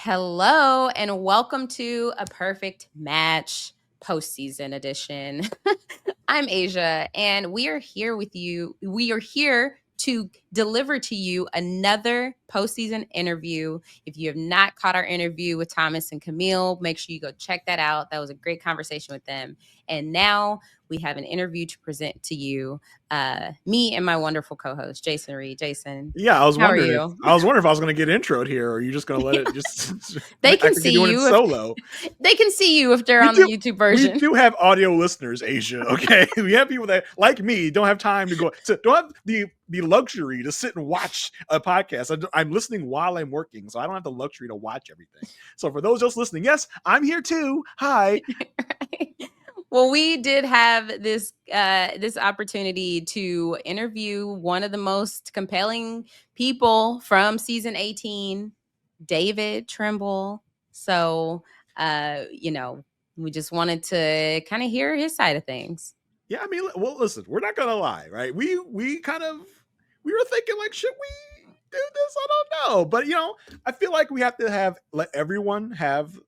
Hello, and welcome to A Perfect Match postseason edition. I'm Aysha, and we are here with you. We are here to deliver to you another postseason interview. If you have not caught our interview with Thomas and Camille, make sure you go check that out. That was a great conversation with them. And now we have an interview to present to you, me and my wonderful co-host, Jason Reed. Jason, Yeah, I was how are wondering. you? I was wondering if I was going to get introed here, or are you just going to let it just? They can like you're see doing you it solo. They can see you if they're on the YouTube version. We do have audio listeners, Aysha. Okay, we have people that, like me, don't have time to go. So don't have the luxury to sit and watch a podcast. I'm listening while I'm working, so I don't have the luxury to watch everything. So for those just listening, yes, I'm here too. Hi. Well, we did have this opportunity to interview one of the most compelling people from season 18, David Trimble. So, we just wanted to kind of hear his side of things. Yeah, I mean, well, listen, we're not gonna lie, right? We were thinking, like, should we do this? I don't know, but I feel like we have to let everyone have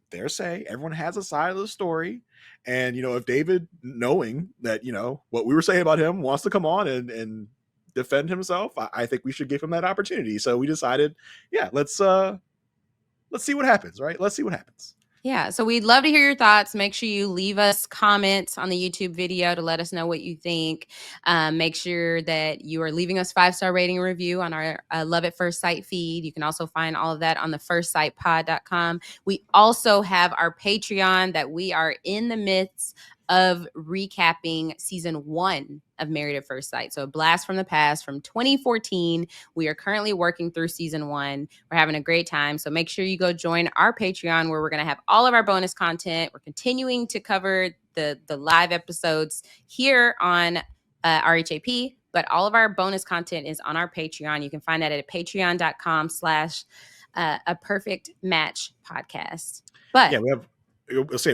their say. Everyone has a side of the story. And, if David, knowing that, what we were saying about him, wants to come on and defend himself, I think we should give him that opportunity. So we decided, yeah, let's see what happens, right? Let's see what happens. Yeah, so we'd love to hear your thoughts. Make sure you leave us comments on the YouTube video to let us know what you think. Make sure that you are leaving us 5-star rating and review on our Love at First Sight feed. You can also find all of that on the firstsightpod.com. We also have our Patreon that we are in the midst of recapping season 1 of Married at First Sight. So a blast from the past from 2014. We are currently working through season 1. We're having a great time. So make sure you go join our Patreon where we're going to have all of our bonus content. We're continuing to cover the live episodes here on RHAP, but all of our bonus content is on our Patreon. You can find that at patreon.com/A Perfect Match podcast. But yeah, we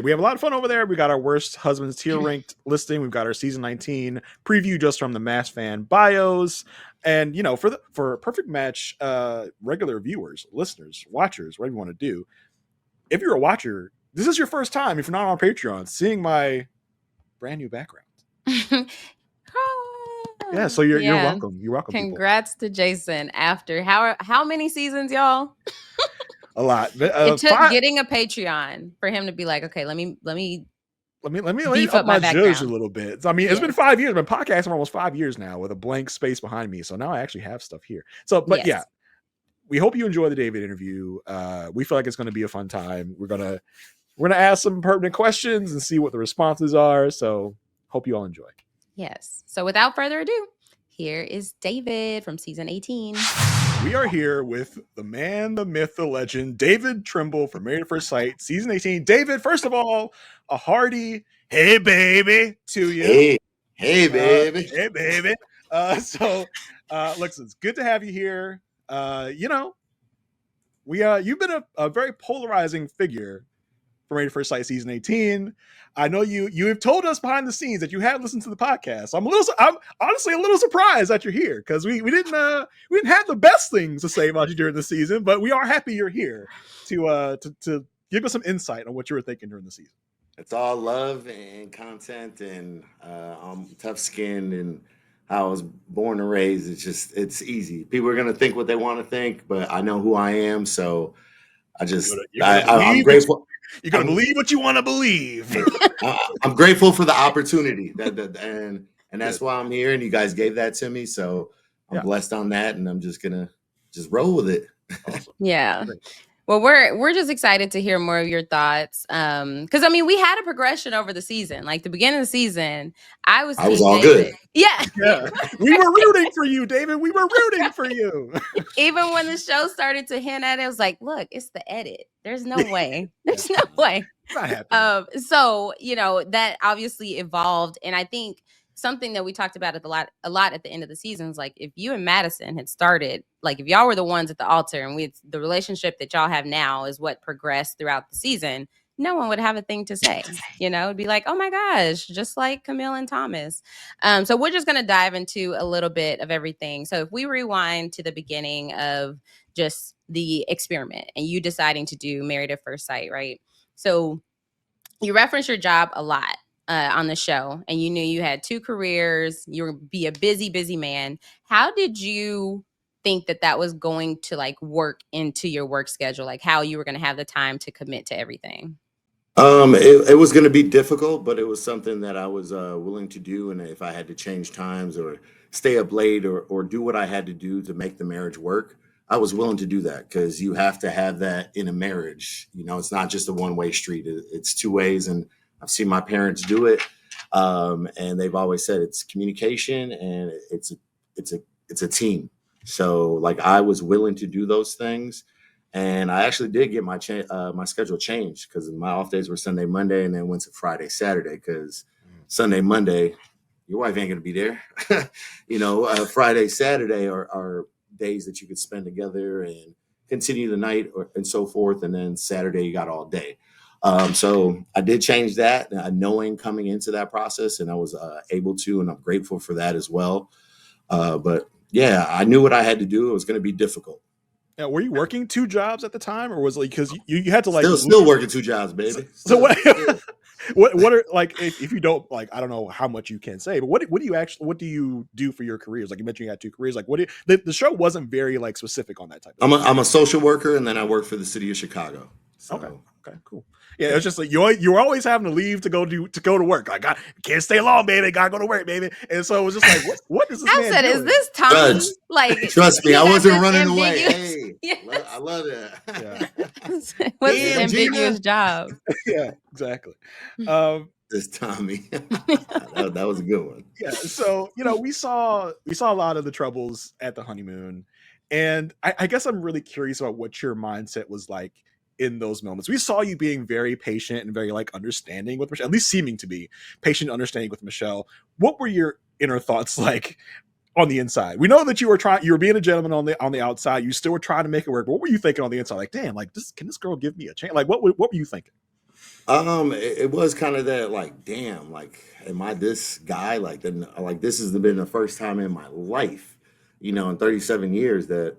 have a lot of fun over there. We got our worst husbands tier ranked listing. We've got our season 19 preview just from the MAFS fan bios. And for Perfect Match, regular viewers, listeners, watchers, whatever you want to do, if you're a watcher, this is your first time, if you're not on Patreon, seeing my brand new background. Yeah, so you're welcome. You're welcome. Congrats to Jason. After how many seasons, y'all? A lot. It took getting a Patreon for him to be like, okay, let me beef up my background judge a little bit. I mean, it's been 5 years. I've been podcasting for almost 5 years now with a blank space behind me. So now I actually have stuff here. So, but yeah, we hope you enjoy the David interview. We feel like it's going to be a fun time. We're gonna ask some pertinent questions and see what the responses are. So hope you all enjoy. Yes. So without further ado, here is David from season 18. We are here with the man, the myth, the legend, David Trimble from Married at First Sight, season 18. David, first of all, a hearty hey baby to you. Hey baby. Hey baby. Listen, it's good to have you here. You've been a very polarizing figure for Married at First Sight season 18. I know you have told us behind the scenes that you had listened to the podcast. I'm honestly a little surprised that you're here because we didn't have the best things to say about you during the season, but we are happy you're here to give us some insight on what you were thinking during the season. It's all love and content, and I'm tough skinned, and how I was born and raised. It's easy. People are gonna think what they want to think, but I know who I am, so I'm grateful. You're gonna believe what you want to believe. I'm grateful for the opportunity and that's why I'm here. And you guys gave that to me, so I'm blessed on that. And I'm just gonna roll with it. Awesome. Yeah. Well, we're just excited to hear more of your thoughts. Because I mean, we had a progression over the season. Like the beginning of the season, I was all David. good. Yeah. We were rooting for you, David. We were rooting for you. Even when the show started to hint at it, I was like, look, it's the edit. There's no way. There's no way. Not happening. So, that obviously evolved. And I think something that we talked about a lot at the end of the season is like, if you and Madison had started, like if y'all were the ones at the altar and the relationship that y'all have now is what progressed throughout the season, no one would have a thing to say. It'd be like, oh my gosh, just like Camille and Thomas. So we're just going to dive into a little bit of everything. So if we rewind to the beginning of just the experiment and you deciding to do Married at First Sight, right? So you reference your job a lot on the show, and you knew you had 2 careers. You were be a busy man. How did you think that was going to like work into your work schedule? Like how you were going to have the time to commit to everything? It was going to be difficult, but it was something that I was willing to do. And if I had to change times or stay up late or do what I had to do to make the marriage work, I was willing to do that because you have to have that in a marriage. You know, it's not just a one-way street. It's 2 ways. And I've seen my parents do it. And they've always said it's communication and it's a team. So like I was willing to do those things. And I actually did get my schedule changed because my off days were Sunday, Monday, and then went to Friday, Saturday. Because Sunday, Monday, your wife ain't gonna be there. Friday, Saturday are days that you could spend together and continue the night and so forth. And then Saturday, you got all day. So I did change that, knowing coming into that process, and I was able to, and I'm grateful for that as well. But yeah, I knew what I had to do. It was going to be difficult. Now, were you working 2 jobs at the time, or was it like because you had to like still working 2 jobs, baby? So what? What are like if you don't like, I don't know how much you can say, but what do you do for your careers? Like you mentioned you had 2 careers. Like the show wasn't very like specific on that type of I'm a social worker, and then I work for the city of Chicago. So. Okay, cool. Yeah, it's just like you're always having to leave to go to work. Like, I can't stay long, baby. Gotta go to work, baby. And so it was just like, what is this? I said, doing? Is this Tommy? Like, trust me, I wasn't running away. Hey, yes. I love that. Yeah. What's this ambiguous job? Yeah, exactly. This Tommy. that was a good one. Yeah. So we saw a lot of the troubles at the honeymoon, and I guess I'm really curious about what your mindset was like in those moments. We saw you being very patient and very like understanding with Michelle, at least seeming to be patient, understanding with Michelle. What were your inner thoughts like on the inside? We know that you were being a gentleman on the outside. You still were trying to make it work. But what were you thinking on the inside? Like, damn, like can this girl give me a chance? Like, what were you thinking? It was kind of that, like, damn, like, am I this guy? Like, this has been the first time in my life, in 37 years that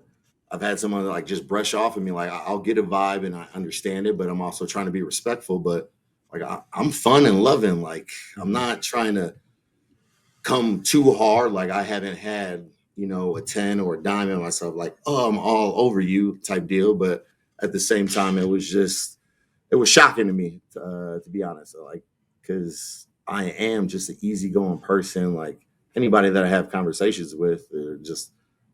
I've had someone like just brush off of me. Like I'll get a vibe and I understand it, but I'm also trying to be respectful. But like I'm fun and loving. Like I'm not trying to come too hard. Like I haven't had, a 10 or a dime in myself. Like, oh, I'm all over you type deal. But at the same time, it was shocking to me, to be honest. So, like, because I am just an easygoing person. Like anybody that I have conversations with, they're just,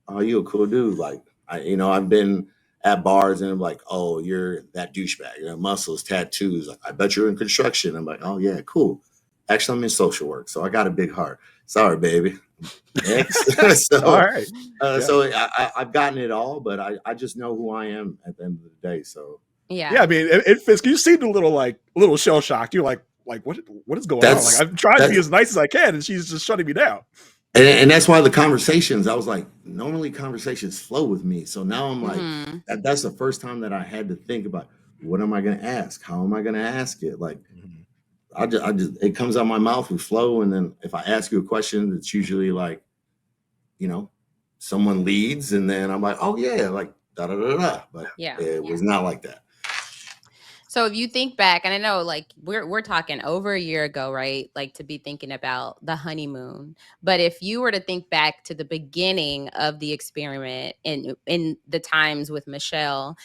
oh, you a cool dude. Like, I've been at bars and I'm like, oh, you're that douchebag. Muscles, tattoos. Like, I bet you're in construction. I'm like, oh yeah, cool. Actually, I'm in social work, so I got a big heart. Sorry, baby. So, all right. So I've gotten it all, but I just know who I am at the end of the day. So yeah. I mean, it fits. You seemed a little shell shocked. You're like what is going on? Like I'm trying to be as nice as I can, and she's just shutting me down. And that's why the conversations, I was like, normally conversations flow with me. So now I'm like, that's the first time that I had to think about, what am I going to ask? How am I going to ask it? Like, I just, it comes out my mouth, we flow. And then if I ask you a question, it's usually like, someone leads and then I'm like, oh yeah, like da da da da. But it was not like that. So if you think back, and I know like we're talking over a year ago, right? Like to be thinking about the honeymoon. But if you were to think back to the beginning of the experiment in the times with Michelle,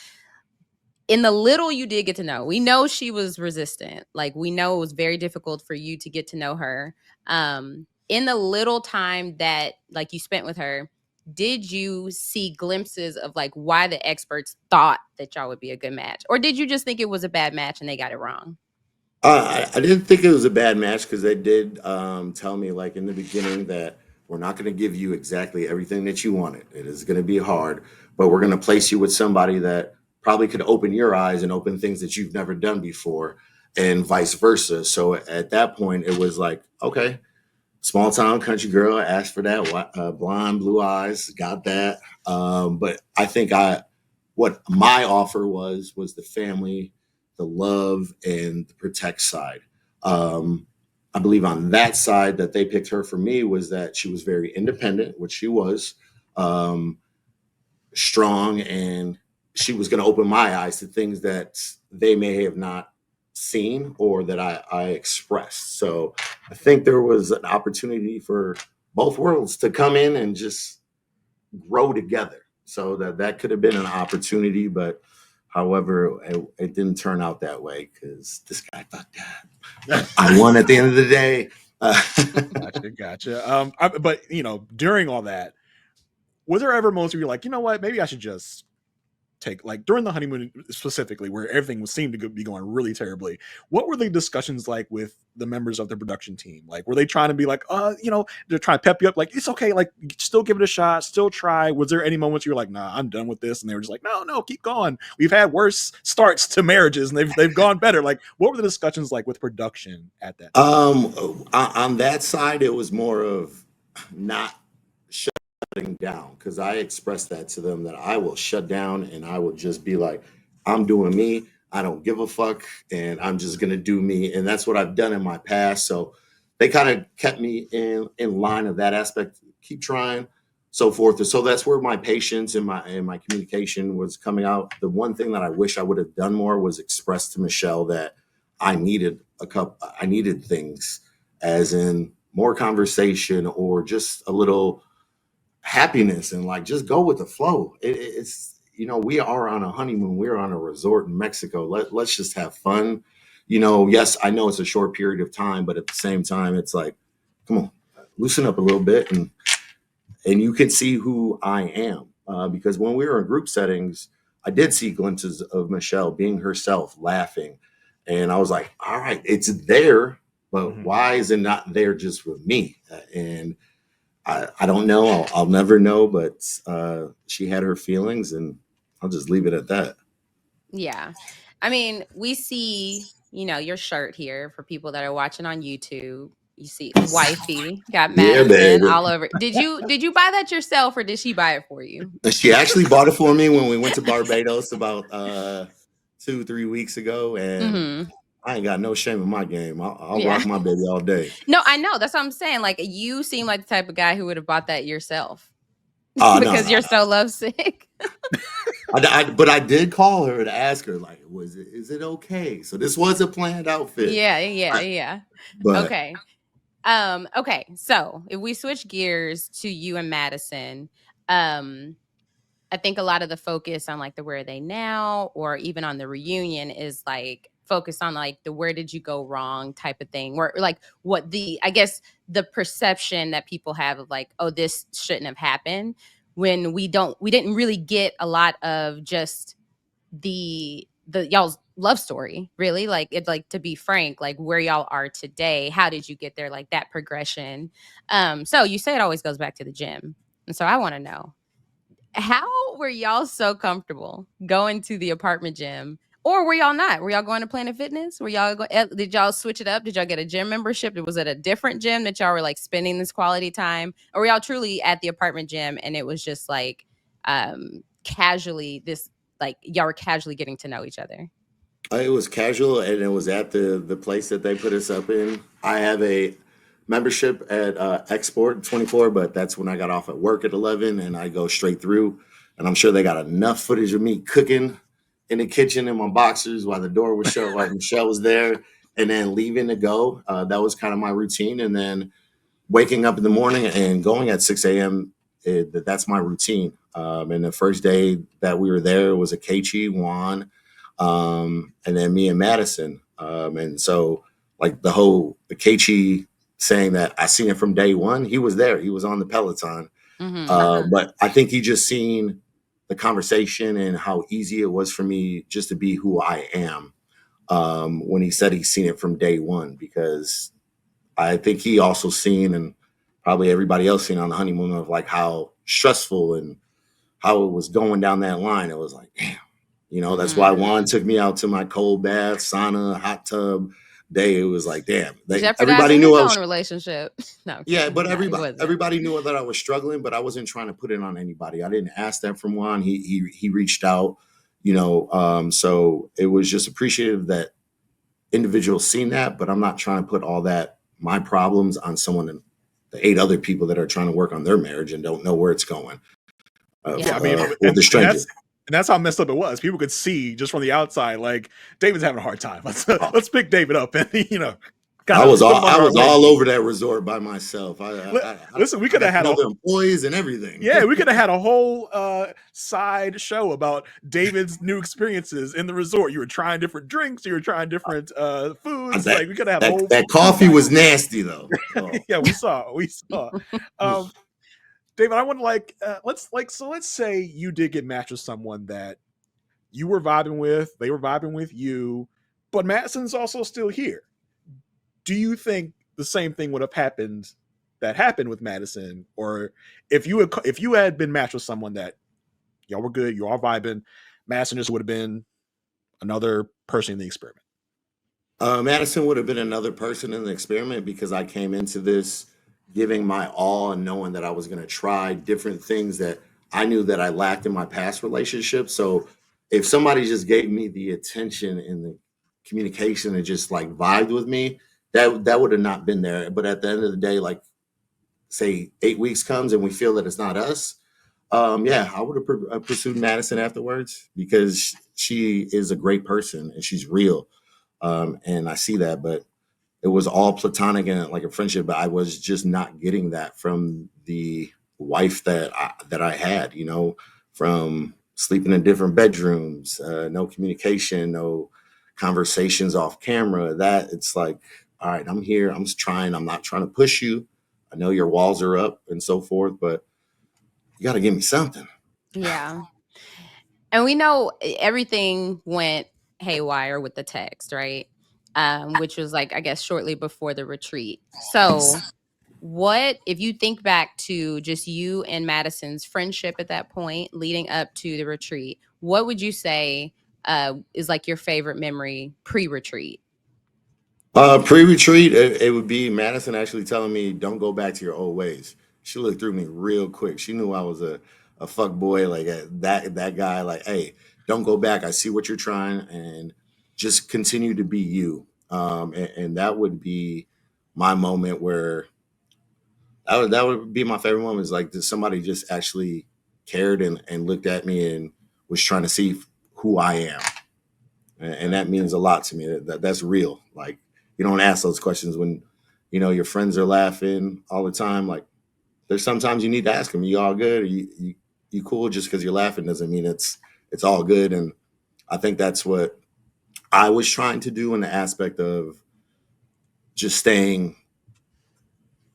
in the little you did get to know, we know she was resistant. Like we know it was very difficult for you to get to know her. In the little time that like you spent with her, did you see glimpses of like why the experts thought that y'all would be a good match? Or did you just think it was a bad match and they got it wrong? I didn't think it was a bad match because they did tell me like in the beginning that we're not going to give you exactly everything that you wanted. It is going to be hard, but we're going to place you with somebody that probably could open your eyes and open things that you've never done before and vice versa. So at that point, it was like, okay, small town country girl, asked for that, blonde, blue eyes, got that. But I think what my offer was the family, the love, and the protect side. I believe on that side that they picked her for me was that she was very independent, which she was, strong and she was going to open my eyes to things that they may have not seen or that I expressed. So I think there was an opportunity for both worlds to come in and just grow together. So that could have been an opportunity, but however, it didn't turn out that way because this guy thought that I won at the end of the day. Gotcha. But during all that, was there ever moments where you're like, you know what, maybe I should just take, like during the honeymoon specifically, where everything seemed to be going really terribly, what were the discussions like with the members of the production team? Like, were they trying to be like, they're trying to pep you up, like, it's okay, like, still give it a shot, still try? Was there any moments you were like, nah, I'm done with this, and they were just like, no, keep going, we've had worse starts to marriages and they've gone better? Like, what were the discussions like with production at that time? On that side, it was more of not shutting down, because I expressed that to them, that I will shut down and I will just be like, I'm doing me, I don't give a fuck, and I'm just gonna do me. And that's what I've done in my past. So they kind of kept me in line of that aspect, keep trying, so forth. So that's where my patience and my communication was coming out. The one thing that I wish I would have done more was express to Michelle that I needed things, as in more conversation or just a little happiness, and like just go with the flow. It's we are on a honeymoon, we're on a resort in Mexico. Let's just have fun. Yes, I know it's a short period of time, but at the same time, it's like, come on, loosen up a little bit, and you can see who I am. Because when we were in group settings, I did see glimpses of Michelle being herself, laughing, and I was like, all right, it's there, but why is it not there just with me? And I don't know. I'll never know, but she had her feelings, and I'll just leave it at that. Yeah. I mean, we see, your shirt here for people that are watching on YouTube. You see wifey got Madison baby. all over. Did you buy that yourself, or did she buy it for you? She actually bought it for me when we went to Barbados about 2-3 weeks ago, and I ain't got no shame in my game. I'll rock my baby all day. No, I know. That's what I'm saying. Like, you seem like the type of guy who would have bought that yourself. Because you're so lovesick. But I did call her to ask her, like, is it okay? So this was a planned outfit. Yeah. But, okay. Okay. So if we switch gears to you and Madison, I think a lot of the focus on like the where are they now, or even on the reunion, is like focused on like the where did you go wrong type of thing, where like what I guess the perception that people have of like, oh, this shouldn't have happened, when we didn't really get a lot of just the y'all's love story, really. Like, it's like, to be frank, like where y'all are today, how did you get there, like that progression. So you say it always goes back to the gym, and so I want to know, how were y'all so comfortable going to the apartment gym? Or were y'all not? Were y'all going to Planet Fitness? Did y'all switch it up? Did y'all get a gym membership? Was it a different gym that y'all were like spending this quality time? Or were y'all truly at the apartment gym and it was just like casually y'all were casually getting to know each other? It was casual, and it was at the place that they put us up in. I have a membership at Export 24, but that's when I got off at work at 11, and I go straight through. And I'm sure they got enough footage of me cooking in the kitchen in my boxers while the door was shut, while Michelle was there, and then leaving to go. That was kind of my routine. And then waking up in the morning and going at 6 a.m., that's my routine. And the first day that we were there, it was a Keiichi, Juan, and then me and Madison. And so like the Keiichi saying that I seen it from day one, he was there. He was on the Peloton. But I think he just seen the conversation and how easy it was for me just to be who I am. When he said he's seen it from day one, because I think he also seen, and probably everybody else seen on the honeymoon, of like how stressful and how it was going down that line. It was like, damn, that's why Juan took me out to my cold bath, sauna, hot tub day. It was like, damn, everybody knew I was relationship. No, yeah, but everybody knew that I was struggling, but I wasn't trying to put it on anybody. I didn't ask that from Juan. He reached out, so it was just appreciative that individuals seen that, but I'm not trying to put all that, my problems, on someone and the 8 other people that are trying to work on their marriage and don't know where it's going. I mean, with the stranger. And that's how messed up it was. People could see just from the outside, like David's having a hard time. Let's pick David up and kind I of was put him under our wing. all over that resort by myself. Listen, we I could got have to had know a the employees and everything. yeah, we could have had a whole side show about David's new experiences in the resort. You were trying different drinks, you were trying different foods. That Like we could have had a whole that coffee was nasty though. Oh. yeah, we saw. David, I want to let's say you did get matched with someone that you were vibing with, they were vibing with you, but Madison's also still here. Do you think the same thing would have happened that happened with Madison, or if you had been matched with someone that y'all were good, you all vibing, Madison just would have been another person in the experiment? Madison would have been another person in the experiment because I came into this giving my all and knowing that I was going to try different things that I knew that I lacked in my past relationship. So if somebody just gave me the attention and the communication and just like vibed with me, that would have not been there. But at the end of the day, like say 8 weeks comes and we feel that it's not us, yeah, I would have pursued Madison afterwards because she is a great person and she's real. And I see that, but it was all platonic and like a friendship, but I was just not getting that from the wife that I had, from sleeping in different bedrooms, no communication, no conversations off camera. That it's like, all right, I'm here, I'm just trying, I'm not trying to push you. I know your walls are up and so forth, but you got to give me something. Yeah. And we know everything went haywire with the text, right? Which was like, I guess, shortly before the retreat. So, what, if you think back to just you and Madison's friendship at that point leading up to the retreat, what would you say is like your favorite memory pre-retreat? Pre-retreat, it would be Madison actually telling me, "Don't go back to your old ways." She looked through me real quick. She knew I was a fuck boy, like that guy. Like, hey, don't go back. I see what you're trying, and just continue to be you. And that would be my moment where that would be my favorite moment. Is like, did somebody just actually cared and looked at me and was trying to see who I am, and that means a lot to me. That's real. Like you don't ask those questions when your friends are laughing all the time. Like there's sometimes you need to ask them, "You all good? Are you cool?" Just because you're laughing doesn't mean it's all good. And I think that's what I was trying to do in the aspect of just staying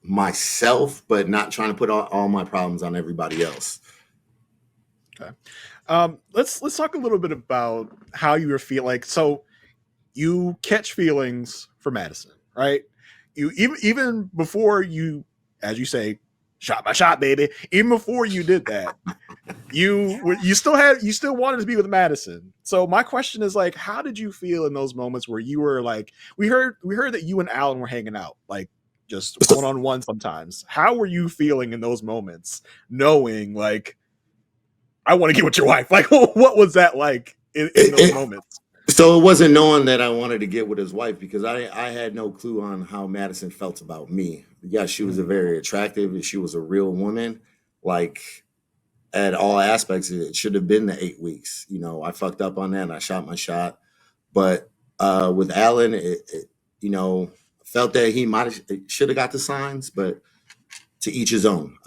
myself, but not trying to put all my problems on everybody else. Okay. Let's talk a little bit about how you were feeling. Like, so you catch feelings for Madison, right? You even before you, as you say, shot by shot, baby. Even before you did that, you still wanted to be with Madison. So my question is like, how did you feel in those moments where you were like, we heard that you and Alan were hanging out, like just one on one sometimes. How were you feeling in those moments, knowing like I want to get with your wife? Like, what was that like in those moments? So it wasn't knowing that I wanted to get with his wife because I had no clue on how Madison felt about me. Yeah, she was a very attractive, she was a real woman. Like at all aspects, it should have been the 8 weeks. I fucked up on that and I shot my shot. But with Alan, felt that he should have got the signs, but to each his own.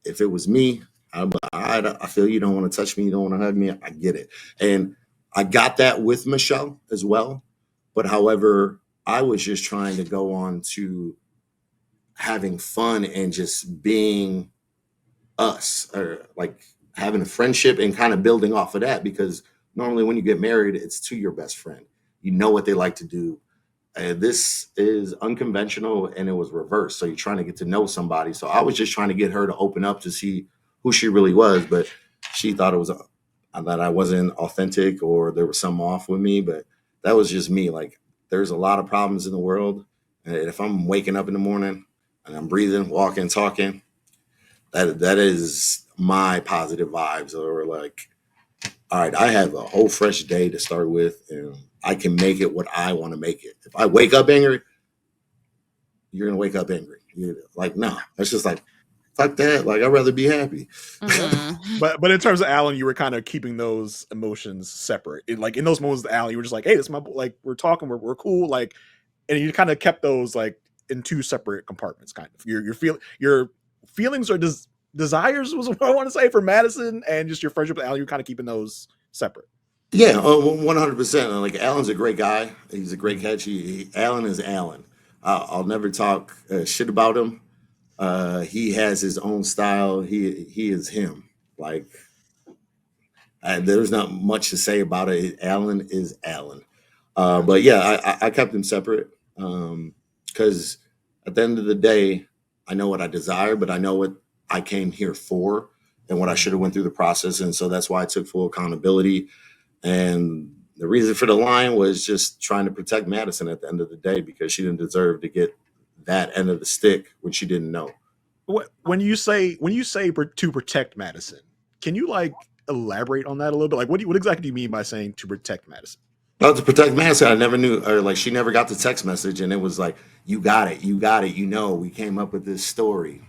If it was me, I feel you don't want to touch me, you don't want to hug me. I get it, and I got that with Michelle as well. But however, I was just trying to go on to having fun and just being us, or like having a friendship and kind of building off of that. Because normally when you get married, it's to your best friend. You know what they like to do. This is unconventional and it was reversed. So you're trying to get to know somebody. So I was just trying to get her to open up to see who she really was. But she thought it was that I wasn't authentic or there was something off with me. But that was just me. Like there's a lot of problems in the world. And if I'm waking up in the morning and I'm breathing, walking, talking, that is my positive vibes. Or like, all right, I have a whole fresh day to start with, and I can make it what I want to make it. If I wake up angry, you're gonna wake up angry. You're like, no, it's just like fuck that. Like, I'd rather be happy. Mhm. But in terms of Alan, you were kind of keeping those emotions separate. Like in those moments with Alan, you were just like, hey, this is my like we're talking, we're cool, like, and you kind of kept those like in two separate compartments, kind of. Your feelings or desires was what I want to say for Madison, and just your friendship with Alan, you're kind of keeping those separate. Yeah, 100%. Like, Alan's a great guy. He's a great catch. Alan is Alan. I'll never talk shit about him. He has his own style. He is him. Like, there's not much to say about it. Alan is Alan. But yeah, I kept him separate because at the end of the day, I know what I desire, but I know what I came here for and what I should have went through the process. And so that's why I took full accountability. And the reason for the line was just trying to protect Madison at the end of the day, because she didn't deserve to get that end of the stick when she didn't know. When you say to protect Madison, can you like elaborate on that a little bit? Like, what exactly do you mean by saying to protect Madison? No, to protect Madison, I never knew, or like, she never got the text message, and it was like, you got it, you got it. You know, we came up with this story.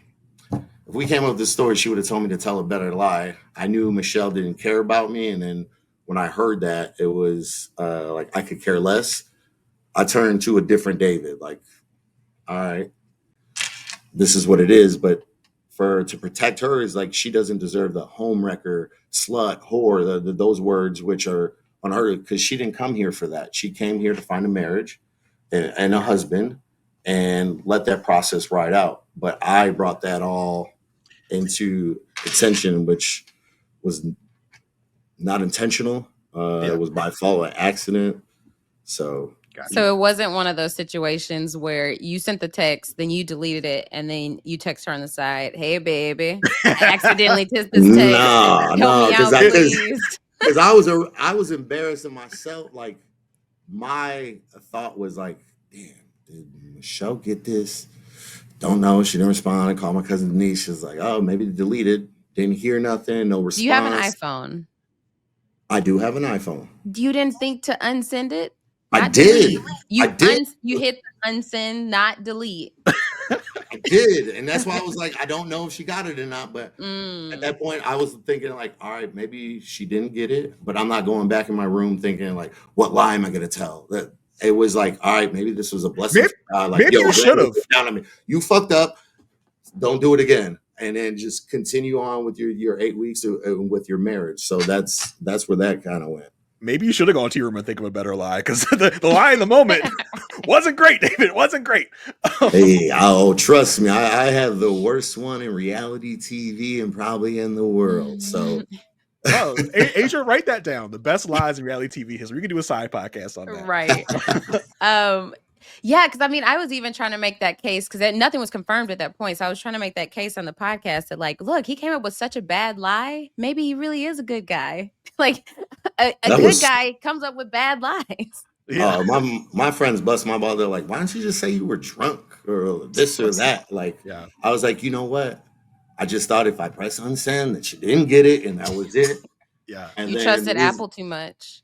If we came up with this story, she would have told me to tell a better lie. I knew Michelle didn't care about me, and then when I heard that, it was like, I could care less. I turned to a different David. Like, all right, this is what it is. But to protect her is like, she doesn't deserve the homewrecker, slut, whore, those words which are on her, because she didn't come here for that. She came here to find a marriage and a husband and let that process ride out. But I brought that all into attention, which was not intentional. It was by fault, an accident. So So it wasn't one of those situations where you sent the text, then you deleted it, and then you text her on the side, "Hey, baby, I accidentally did this text. Help me out, please." Because I was embarrassing myself. Like, my thought was like, damn, did Michelle get this? Don't know. She didn't respond. I called my cousin Denise. She's like, oh, maybe deleted. Didn't hear nothing. No response. Do you have an iPhone? I do have an iPhone. You didn't think to unsend it? I did. You hit the unsend, not delete. I did. And that's why I was like, I don't know if she got it or not. But at that point, I was thinking like, all right, maybe she didn't get it. But I'm not going back in my room thinking like, what lie am I going to tell? That it was like, all right, maybe this was a blessing. Like, maybe you should have. You fucked up. Don't do it again. And then just continue on with your 8 weeks with your marriage. So that's where that kind of went. Maybe you should have gone to your room and think of a better lie, because the lie in the moment wasn't great, David. It wasn't great. Hey, trust me, I have the worst one in reality TV and probably in the world. So, Aysha, write that down. The best lies in reality TV history. We could do a side podcast on that. Right. Yeah, because I mean, I was even trying to make that case, because nothing was confirmed at that point. So I was trying to make that case on the podcast that, like, look, he came up with such a bad lie. Maybe he really is a good guy. Like, a good guy comes up with bad lies. Yeah. My friends bust my ball. They're like, why don't you just say you were drunk or this or that? Like, I was like, you know what? I just thought if I press unsend that she didn't get it, and that was it. Yeah. And you trusted Apple too much.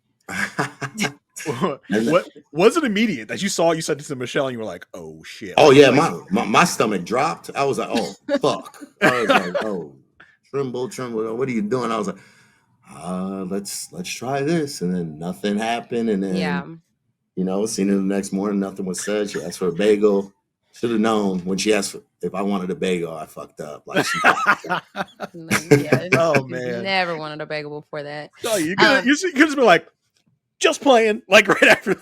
What was it immediate that you said this to Michelle and you were like, oh shit? Oh yeah, my stomach dropped. I was like, oh fuck. I was like, oh, Trimble, what are you doing? I was like, let's try this. And then nothing happened. And then seen her the next morning, nothing was said. She asked for a bagel. Should have known when she asked if I wanted a bagel, I fucked up. Like, oh man, never wanted a bagel before that. No, you could just be like, just playing, like right after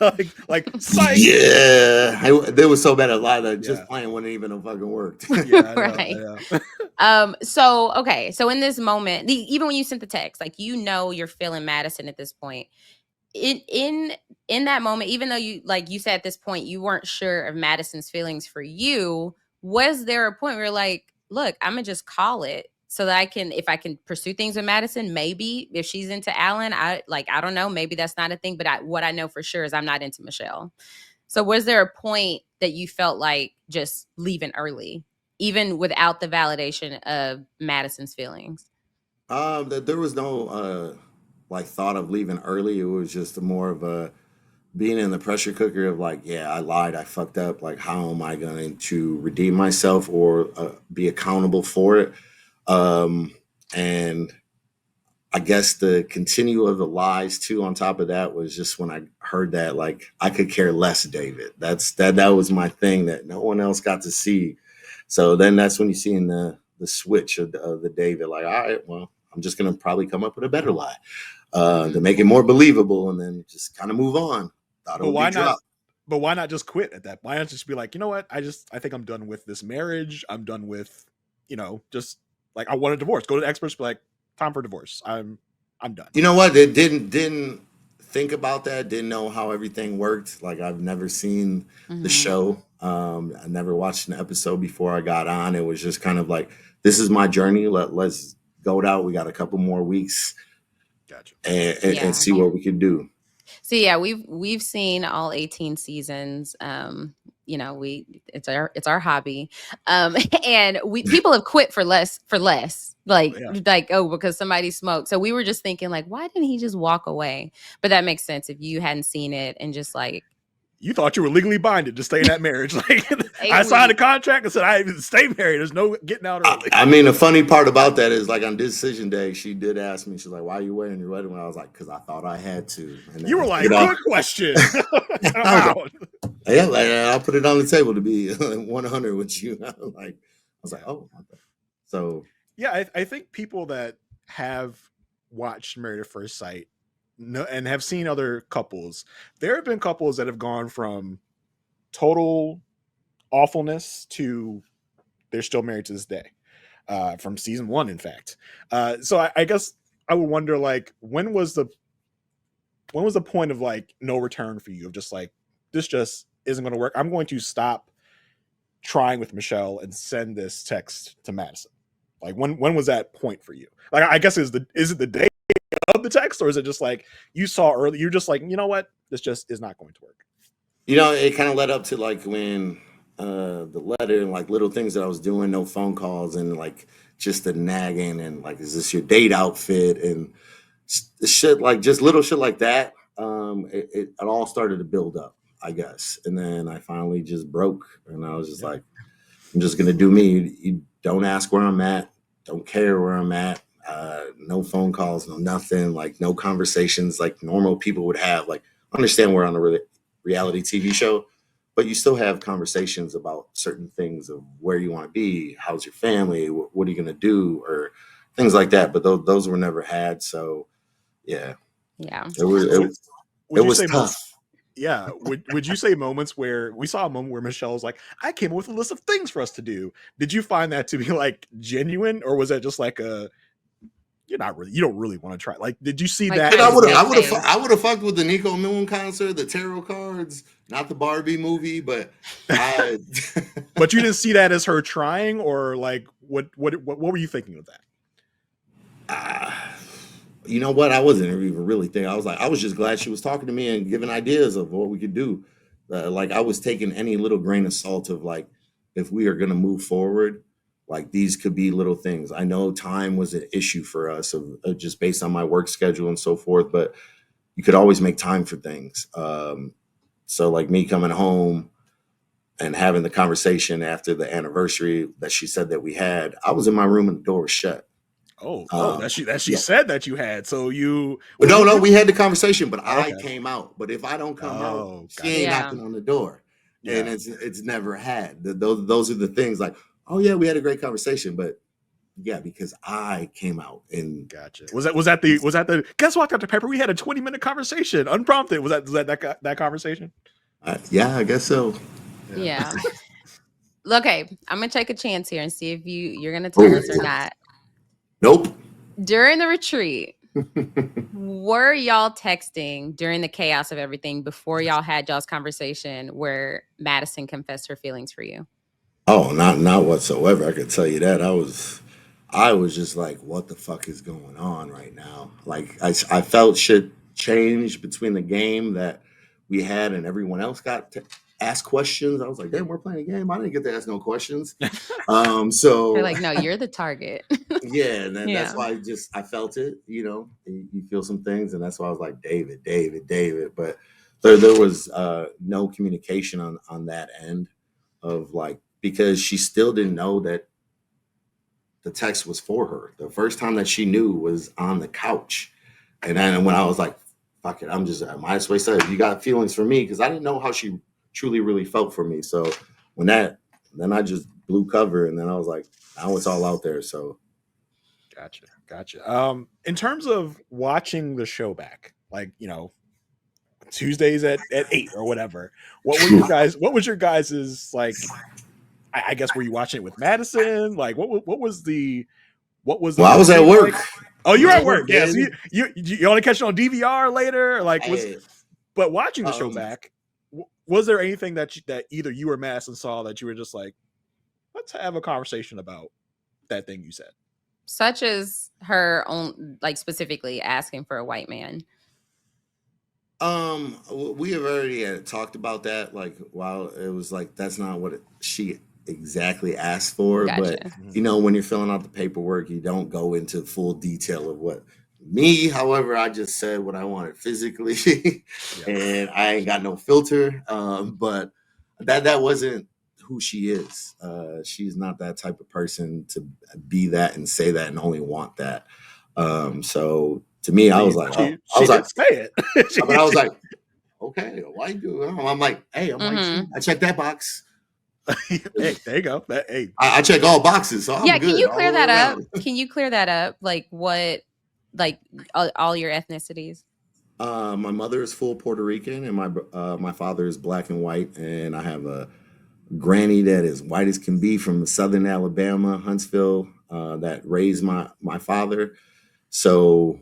like psych. Yeah, they were so bad at lie that just playing wouldn't even have fucking worked. Right. So in this moment, even when you sent the text, like, you're feeling Madison at this point. In that moment, even though you said at this point you weren't sure of Madison's feelings for you, was there a point where you're like, look, I'm gonna just call it so that if I can pursue things with Madison, maybe if she's into Alan, I don't know, maybe that's not a thing, but what I know for sure is I'm not into Michelle. So was there a point that you felt like just leaving early, even without the validation of Madison's feelings? There was no thought of leaving early. It was just more of a being in the pressure cooker of like, yeah, I lied, I fucked up. Like, how am I going to redeem myself or be accountable for it? And I guess the continue of the lies too. On top of that was just when I heard that, like, I could care less, David. That was my thing that no one else got to see. So then that's when you see in the switch of the David, like, all right, well, I'm just gonna probably come up with a better lie to make it more believable, and then just kind of move on. Thought it But would be why not? dropped. But why not just quit at that? Why not just be like, you know what? I think I'm done with this marriage. I'm done with, just like I want a divorce. Go to the experts, be like, time for divorce. I'm done. You know what? They didn't think about that. Didn't know how everything worked. Like, I've never seen the show. I never watched an episode before I got on. It was just kind of like, this is my journey. Let's go it out. We got a couple more weeks. Gotcha. And see what we can do. So yeah, we've seen all 18 seasons. It's our hobby. And people have quit for less. Like, because somebody smoked. So we were just thinking, like, why didn't he just walk away? But that makes sense if you hadn't seen it and just like, you thought you were legally binded to stay in that marriage. Like, I signed a contract and said I even stay married. There's no getting out early. I mean, the funny part about that is, like, on decision day, she did ask me. She's like, "Why are you wearing your wedding?" I was like, "Because I thought I had to." And you were like, "Good question." Yeah, like, I'll put it on the table to be 100 with you. I was like, "Oh." So yeah, I think people that have watched Married at First Sight and have seen other couples, there have been couples that have gone from total awfulness to they're still married to this day, from season 1, in fact. So I guess I would wonder, like, when was the point of like no return for you, of just like, this just isn't going to work. I'm going to stop trying with Michelle and send this text to Madison. Like, when was that point for you? Like, I guess is it the day of the text, or is it just like you saw early, you're just like, you know what, this just is not going to work? It kind of led up to like when the letter and like little things that I was doing, no phone calls, and like just the nagging and like, is this your date outfit, and shit, like just little shit like that. It all started to build up, I guess, and then I finally just broke, and I was just like, I'm just gonna do me. You don't ask where I'm at, don't care where I'm at. No phone calls, no nothing, like no conversations like normal people would have. Like, I understand we're on a reality TV show, but you still have conversations about certain things of where you want to be, how's your family, what are you going to do, or things like that. But those were never had. So yeah, it was tough. Yeah. Would you say moments where we saw a moment where Michelle was like, I came up with a list of things for us to do? Did you find that to be like genuine, or was that just like you don't really want to try? Like, did you see that? I would have fucked with the Nico Moon concert, the tarot cards, not the Barbie movie, but but you didn't see that as her trying, or like what were you thinking of that? You know what? I wasn't even really thinking. I was just glad she was talking to me and giving ideas of what we could do. Like, I was taking any little grain of salt of like, if we are going to move forward, like, these could be little things. I know time was an issue for us of just based on my work schedule and so forth, but you could always make time for things. So like me coming home and having the conversation after the anniversary that she said that we had, I was in my room and the door was shut. That she said that you had. So you no, we had the conversation, but I came out. But if I don't come out, she ain't knocking on the door. Yeah. And it's never had. Those are the things like, oh yeah, we had a great conversation, but yeah, because I came out and gotcha. Was that the guess what, Dr. Pepper? We had a 20-minute conversation unprompted. Was that conversation? Yeah, I guess so. Yeah. Okay, I'm gonna take a chance here and see if you're gonna tell us or not. Nope. During the retreat, were y'all texting during the chaos of everything before y'all had y'all's conversation where Madison confessed her feelings for you? Oh, not whatsoever. I could tell you that. I was just like, what the fuck is going on right now? Like, I felt shit change between the game that we had and everyone else got to ask questions. I was like, damn, we're playing a game. I didn't get to ask no questions. So they're like, no, you're the target. Yeah, and then that's why I felt it. You feel some things, and that's why I was like, David. But there was no communication on that end of like, because she still didn't know that the text was for her. The first time that she knew was on the couch. And then when I was like, fuck it, I might as well say, you got feelings for me, because I didn't know how she truly really felt for me. So then I just blew cover, and then I was like, now it's all out there. So Gotcha. In terms of watching the show back, like, Tuesdays at 8 or whatever, what was your guys's, like, I guess, were you watching it with Madison? Like, what was the well, I was at work. Like? Oh, you're at work. Yes. Yeah, so you only catch it on DVR later? Like, but watching the show back, was there anything that either you or Madison saw that you were just like, let's have a conversation about that thing you said? Such as her own, like, specifically asking for a white man. We have already talked about that. Like, while it was like, that's not what she exactly asked for. Gotcha. But when you're filling out the paperwork, you don't go into full detail of what me. However, I just said what I wanted physically, and I ain't got no filter. But that wasn't who she is. She's not that type of person to be that and say that and only want that. So to me, I was like, say it. But I was like, okay, why you? I'm like, hey, I checked that box. Hey, there you go. I check all boxes, so I'm good. Can you clear that up? Can you clear that up? Like, what, like, all your ethnicities? My mother is full Puerto Rican, and my father is black and white, and I have a granny that is white as can be from southern Alabama, Huntsville, that raised my father. So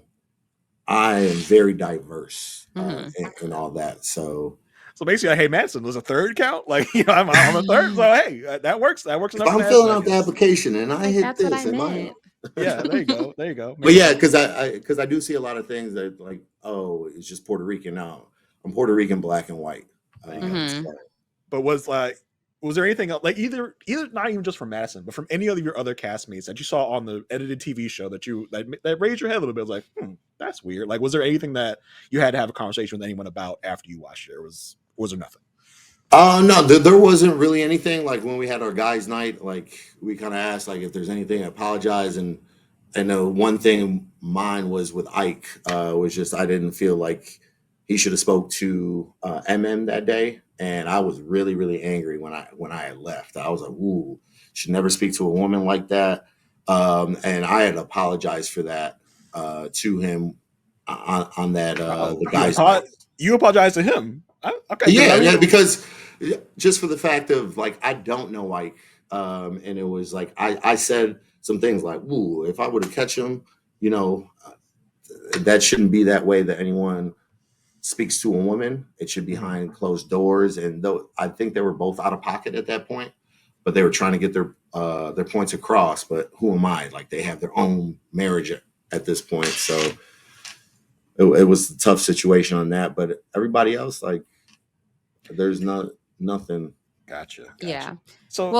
I am very diverse in all that. So basically, hey, Madison, there's a third count. Like, I'm a third. So hey, that works. That works. If I'm filling out the application and I hit that's this, what I meant. Yeah, there you go. But yeah, because I do see a lot of things that, like, oh, it's just Puerto Rican. No, I'm Puerto Rican, black and white. But was there anything else, like, either not even just from Madison, but from any of your other castmates that you saw on the edited TV show that raised your head a little bit? Like, that's weird. Like, was there anything that you had to have a conversation with anyone about after you watched it? Or was there nothing? No, there wasn't really anything. Like, when we had our guys' night, like, we kind of asked, like, if there's anything, I apologize. And one thing mine was with Ike, was just, I didn't feel like he should have spoke to MM that day. And I was really, really angry when I had left. I was like, ooh, should never speak to a woman like that. And I had apologized for that to him on that the guy's night. You apologized to him? Okay. Yeah, because just for the fact of, like, I don't know Ike. And it was like, I said some things like, ooh, if I would have catch him, that shouldn't be that way that anyone speaks to a woman. It should be behind closed doors. And though I think they were both out of pocket at that point, but they were trying to get their points across. But who am I? Like, they have their own marriage at this point. So it was a tough situation on that. But everybody else, like, there's nothing. Gotcha. Yeah. So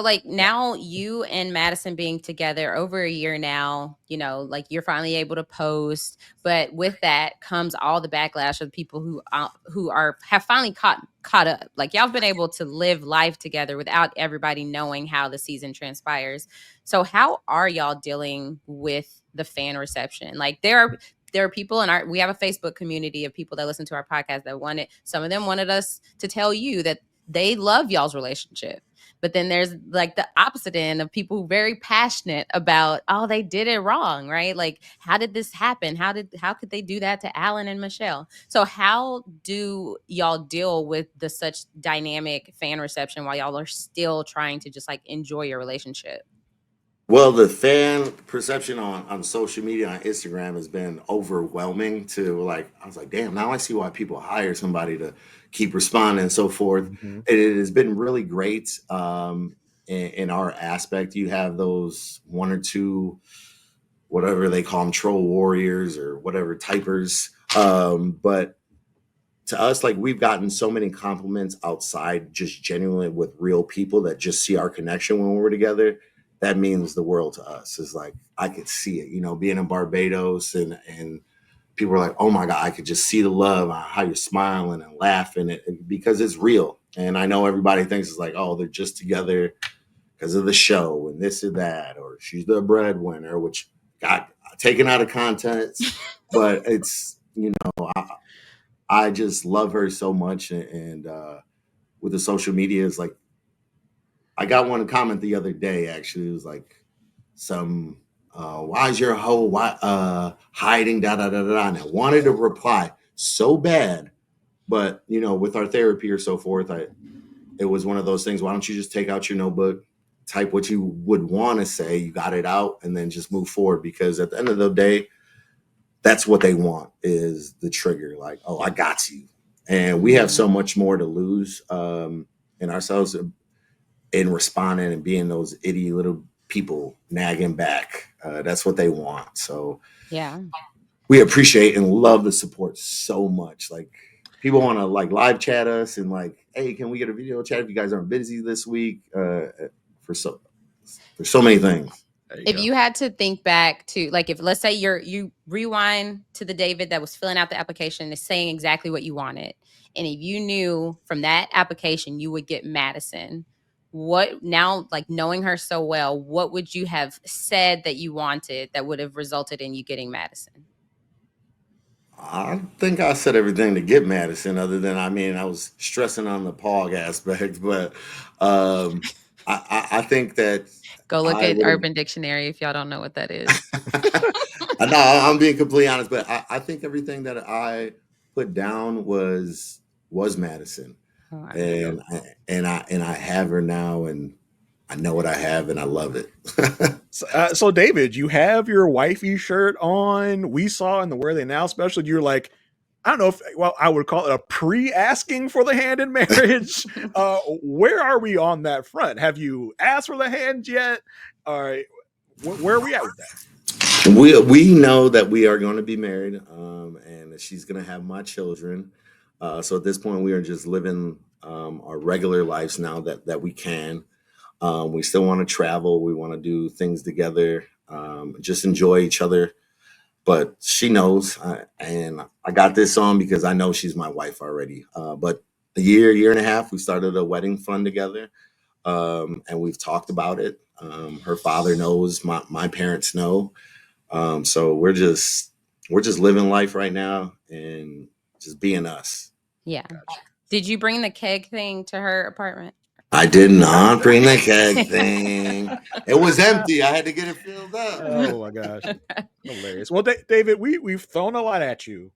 like, now you and Madison being together over a year now, like, you're finally able to post, but with that comes all the backlash of people who have finally caught up. Like, y'all have been able to live life together without everybody knowing how the season transpires. So how are y'all dealing with the fan reception? Like, there are people we have a Facebook community of people that listen to our podcast that some of them wanted us to tell you that they love y'all's relationship. But then there's, like, the opposite end of people who are very passionate about, oh, they did it wrong, right? Like, how did this happen? How could they do that to Alan and Michelle? So how do y'all deal with the such dynamic fan reception while y'all are still trying to just, like, enjoy your relationship? Well, the fan perception on social media, on Instagram, has been overwhelming to, like, I was like, damn, now I see why people hire somebody to keep responding and so forth. It has been really great in our aspect. You have those one or two, whatever they call them, troll warriors or whatever, typers. But to us, like, we've gotten so many compliments outside, just genuinely with real people that just see our connection when we're together. That means the world to us. Is like, I could see it, being in Barbados and people are like, oh my God, I could just see the love, how you're smiling and laughing, because it's real. And I know everybody thinks it's like, oh, they're just together because of the show and this or that, or she's the breadwinner, which got taken out of context. But it's, I just love her so much. And with the social media, it's like, I got one comment the other day, actually. It was like, why is your hoe hiding, da da da da, and I wanted to reply so bad, but with our therapy or so forth, it was one of those things. Why don't you just take out your notebook, type what you would want to say, you got it out, and then just move forward? Because at the end of the day, that's what they want, is the trigger, like, oh, I got you. And we have so much more to lose in ourselves in responding and being those itty little people nagging back. That's what they want. So yeah, we appreciate and love the support so much. Like, people want to like live chat us and like, hey, can we get a video chat if you guys aren't busy this week? For so many things. If you had to think back to, like, if let's say you rewind to the David that was filling out the application and is saying exactly what you wanted, and if you knew from that application you would get Madison, what now, like knowing her so well, what would you have said that you wanted that would have resulted in you getting Madison? I think I said everything to get Madison, other than, I was stressing on the pog aspect, but I think that Go look I at would have. Urban Dictionary if y'all don't know what that is. No, I'm being completely honest, but I think everything that I put down was Madison, Oh, I know. and I have her now, and I know what I have, and I love it. So David, you have your wifey shirt on. We saw in the Where They Now special, you're like, I don't know if, well, I would call it a pre-asking for the hand in marriage. Where are we on that front? Have you asked for the hand yet? All right, where are we at with that? We know that we are going to be married, and that she's going to have my children. So at this point, we are just living our regular lives now that we can. We still want to travel. We want to do things together, just enjoy each other. But she knows, and I got this on because I know she's my wife already. But a year and a half, we started a wedding fund together, and we've talked about it. Her father knows, my parents know. So we're just living life right now and just being us. Yeah. Did you bring the keg thing to her apartment? I did not bring the keg thing. It was empty. I had to get it filled up. Oh my gosh, hilarious. Well, David, we've thrown a lot at you.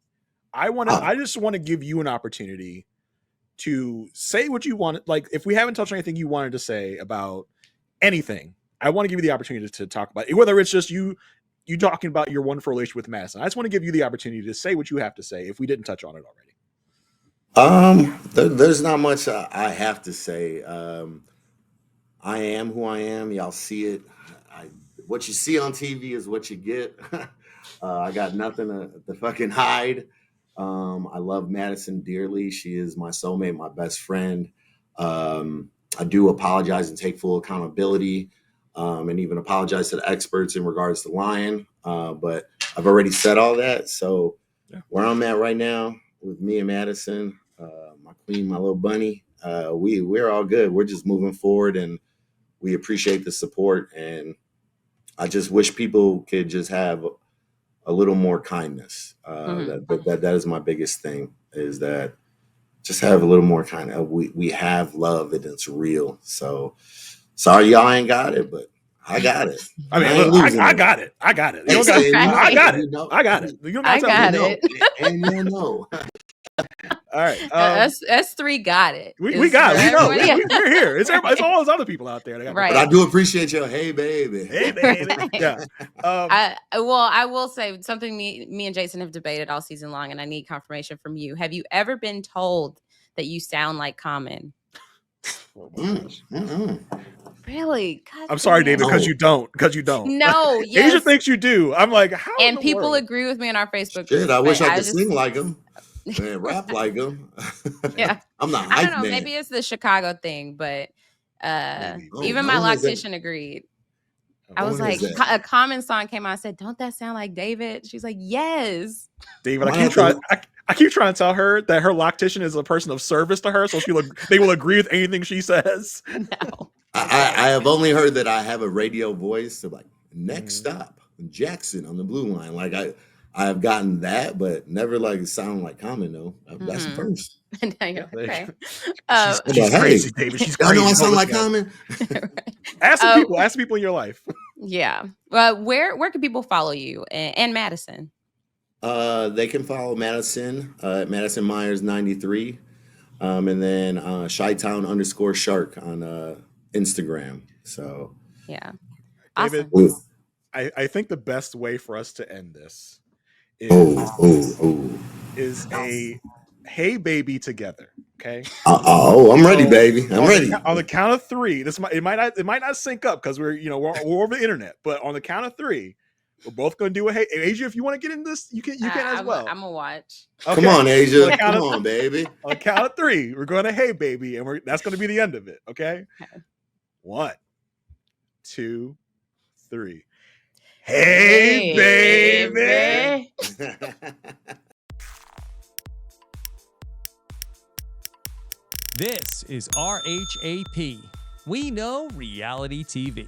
I just want to give you an opportunity to say what you want. Like, if we haven't touched on anything you wanted to say about anything, I want to give you the opportunity to talk about it. Whether it's just you talking about your wonderful relationship with Madison. I just want to give you the opportunity to say what you have to say if we didn't touch on it already. There's not much I have to say. I am who I am. Y'all see it. What you see on TV is what you get. I got nothing to fucking hide. I love Madison dearly. She is my soulmate, my best friend. I do apologize and take full accountability, and even apologize to the experts in regards to lying. But I've already said all that. So where I'm at right now with me and Madison, my queen, my little bunny, we're all good. We're just moving forward, and we appreciate the support. And I just wish people could just have a little more kindness. That is my biggest thing, is that just have a little more kindness. We have love, and it's real. So sorry y'all ain't got it, but I got it. I mean, look, I got it. I got it. I got it. I got it. You don't I got it. And you know. All right. Us three got it. We got it. We know. We're here. It's all those other people out there. Right. But I do appreciate your hey baby. Hey baby. Yeah. I will say something me and Jason have debated all season long, and I need confirmation from you. Have you ever been told that you sound like Common? Really? God, I'm sorry, David, because you don't. No, yes. Aysha thinks you do. I'm like, how? And people agree with me on our Facebook group. Shit, I wish I could sing like him and rap like him. Yeah, I'm not. I don't know. Maybe it's the Chicago thing, but even my loctician agreed. I was What like, is that? a common song came out. I said, "Don't that sound like David?" She's like, "Yes." David, Might have to- I keep trying to tell her that her loctician is a person of service to her, so they will agree with anything she says. No. I have only heard that I have a radio voice. So like, next stop, Jackson on the Blue Line. Like I have gotten that, but never like sound like Common though. That's the first. No, you're okay. She's Hey, crazy, David. She's y'all crazy. know I sound Don't like listen to Common. Ask some people. Ask some people in your life. Yeah. Where can people follow you and Madison? They can follow Madison at Madison Myers 93, and then Chi-Town_Shark on Instagram. So Yeah. David, Awesome. I think the best way for us to end this is a hey baby together. Okay. I'm ready, baby. I'm ready. On the count of three, it might not sync up because we're over the internet, but on the count of three, we're both going to do a hey. Aysha, if you want to get in this, you can as well. I'm gonna watch. Okay. Come on, Aysha. Come on, baby. On the count of three, we're going to hey baby, and that's going to be the end of it. Okay. 1, 2, 3. Hey, baby. This is RHAP. We know reality TV.